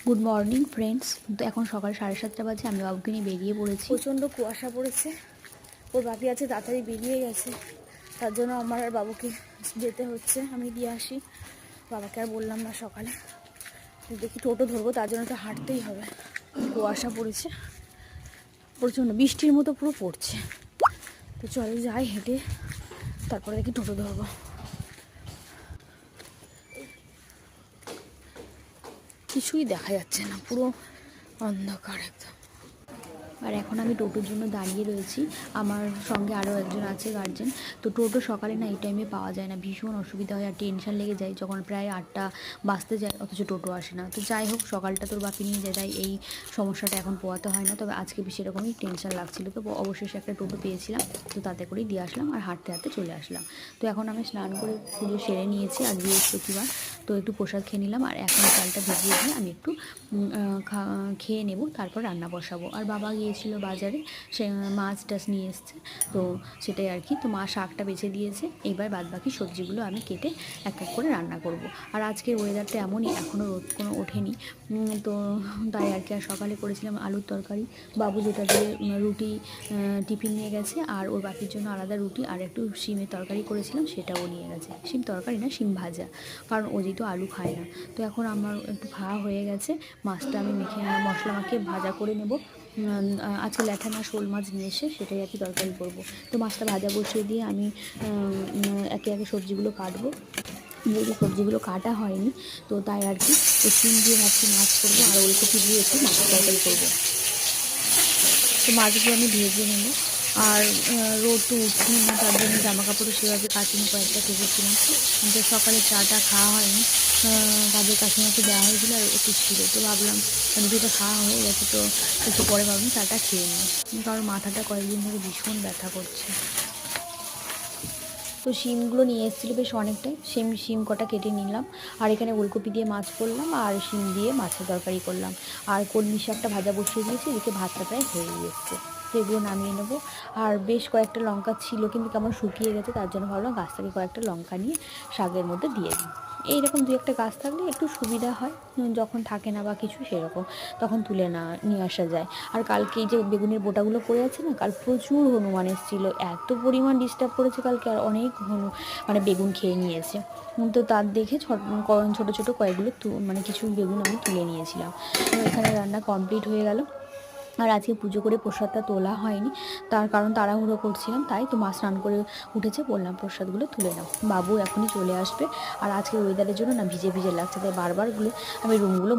Good morning friends. তো এখন সকাল 7:30 বাজে, আমি বাবুকে নিয়ে বেরিয়ে পড়েছি। প্রচণ্ড কুয়াশা পড়েছে, ওর বাপি আছে তাড়াতাড়ি বেরিয়ে গেছে, তার জন্য আমার আর বাবুকে যেতে হচ্ছে। আমি দিয়ে আসি, বাবাকে আর বললাম না সকালে, দেখি টোটো ধরবো, তার জন্য তো হাঁটতেই হবে। কুয়াশা পড়েছে প্রচণ্ড, বৃষ্টির মতো পুরো পড়ছে। তো চলে যাই হেঁটে, তারপরে দেখি টোটো ধরবো। কিছুই দেখা যাচ্ছে না, পুরো অন্ধকার একদম। আর এখন আমি টোটোর জন্য দাঁড়িয়ে রয়েছি, আমার সঙ্গে আরও একজন আছে গার্জেন। তো টোটো সকালে না এই টাইমে পাওয়া যায় না, ভীষণ অসুবিধা হয় আর টেনশন লেগে যায় যখন প্রায় 8টা বাজতে যায় অথচ টোটো আসে না। তো যাই হোক, সকালটা তোর বাকি নিয়ে যায়, তাই এই সমস্যাটা এখন পোয়াতে হয় না। তবে আজকে সেরকমই টেনশন লাগছিলো, তো অবশেষে একটা টোটো পেয়েছিলাম, তো তাতে করেই দিয়ে আসলাম আর হাঁটতে হাঁটতে চলে আসলাম। তো এখন আমি স্নান করে পুজো সেরে নিয়েছি, আর বৃহস্পতিবার তো একটু প্রসাদ খেয়ে নিলাম। আর এখন চালটা ভিজিয়ে দিয়ে আমি একটু খেয়ে নেব, তারপর রান্না বসাবো। আর বাবা গিয়েছিল বাজারে, সে মাছ টাছ নিয়ে এসছে, তো সেটাই আর কি। তো মা শাকটা বেছে দিয়েছে, এবার বাদবাকি সবজিগুলো আমি কেটে এক এক করে রান্না করব। আর আজকের ওয়েদারটা এমনই, এখনও রোদ কোনো ওঠেনি, তো তাই আর কি। আর সকালে করেছিলাম আলুর তরকারি, বাবু যেটা দিয়ে রুটি টিফিন নিয়ে গেছে, আর ওর বাপির জন্য আলাদা রুটি আর একটু শিমের তরকারি করেছিলাম, সেটাও নিয়ে গেছে। শিম তরকারি না, শিম ভাজা, কারণ ও যেহেতু আলু খায় না। তো এখন আমার একটু খাওয়া হয়ে গেছে, মাছটা আমি মশলা মাখিয়ে ভাজা করে নেব। আজকে ল্যাঠা না শোল মাছ নিয়ে এসে সেটাই আর কি তরকারি করব। তো মাছটা ভাজা বসিয়ে দিয়ে আমি একে একে সবজিগুলো কাটবো, যেহেতু সবজিগুলো কাটা হয়নি, তো তাই আর কি। তো শিম দিয়ে ভাবছি মাছ করবো, আর ওলকপি দিয়ে একটু মাছের তরকারি করবো। তো মাছগুলো আমি ভেজে নেবো। আর রোদ তো উঠছেই না, তার জন্য জামা কাপড়ও সেভাবে কাচিনি, কয়েকটা কেচেছিলাম। তো সকালে চাটা খাওয়া হয়নি, কাজের কাকিমাকে দেওয়া হয়েছিল আর একটু ছিল, তো ভাবলাম রুটিটা খাওয়া হয়ে গেছে, তো একটু পরে ভাবলাম চাটা খেয়ে নিই, কারণ মাথাটা কয়েকদিন ধরে ভীষণ ব্যথা করছে। তো শিমগুলো নিয়ে এসেছিলো বেশ অনেকটাই, শিম কটা কেটে নিলাম। আর এখানে ওলকপি দিয়ে মাছ করলাম, আর শিম দিয়ে মাছের তরকারি করলাম, আর কলমি শাকটা ভাজা বসিয়ে দিয়েছি, এদিকে ভাতটা প্রায় হয়েই এসছে। তো এগুলো নামিয়ে নেবো। আর বেশ কয়েকটা লঙ্কা ছিল, কিন্তু কেমন শুকিয়ে গেছে, তার জন্য ভাবলাম গাছ থেকে কয়েকটা লঙ্কা নিয়ে শাকের মধ্যে দিয়ে দিই। এইরকম দু একটা গাছ থাকলে একটু সুবিধা হয়, যখন থাকে না বা কিছু সেরকম, তখন তুলে নিয়ে আসা যায়। আর কালকে এই যে বেগুনের বোটাগুলো পড়ে আছে না, কাল প্রচুর হনুমান এসেছিলো, এত পরিমাণ ডিস্টার্ব করেছে কালকে, আর অনেক বেগুন খেয়ে নিয়েছে। তো তার দেখে ছোটো ছোটো কয়েকগুলো কিছু বেগুন আমি তুলে নিয়েছিলাম। তো এখানে রান্না কমপ্লিট হয়ে গেল। আর আজকে পুজো করে প্রসাদটা তোলা হয়নি, তার কারণ তাড়াহুড়ো করছিলাম, তাই। তো মা স্নান করে উঠেছে, বললাম প্রসাদগুলো তুলে নাও, বাবু এখনই চলে আসবে। আর আজকে ওয়েদারের জন্য না ভিজে ভিজে লাগছে, তাই বারবার আমি রুমগুলো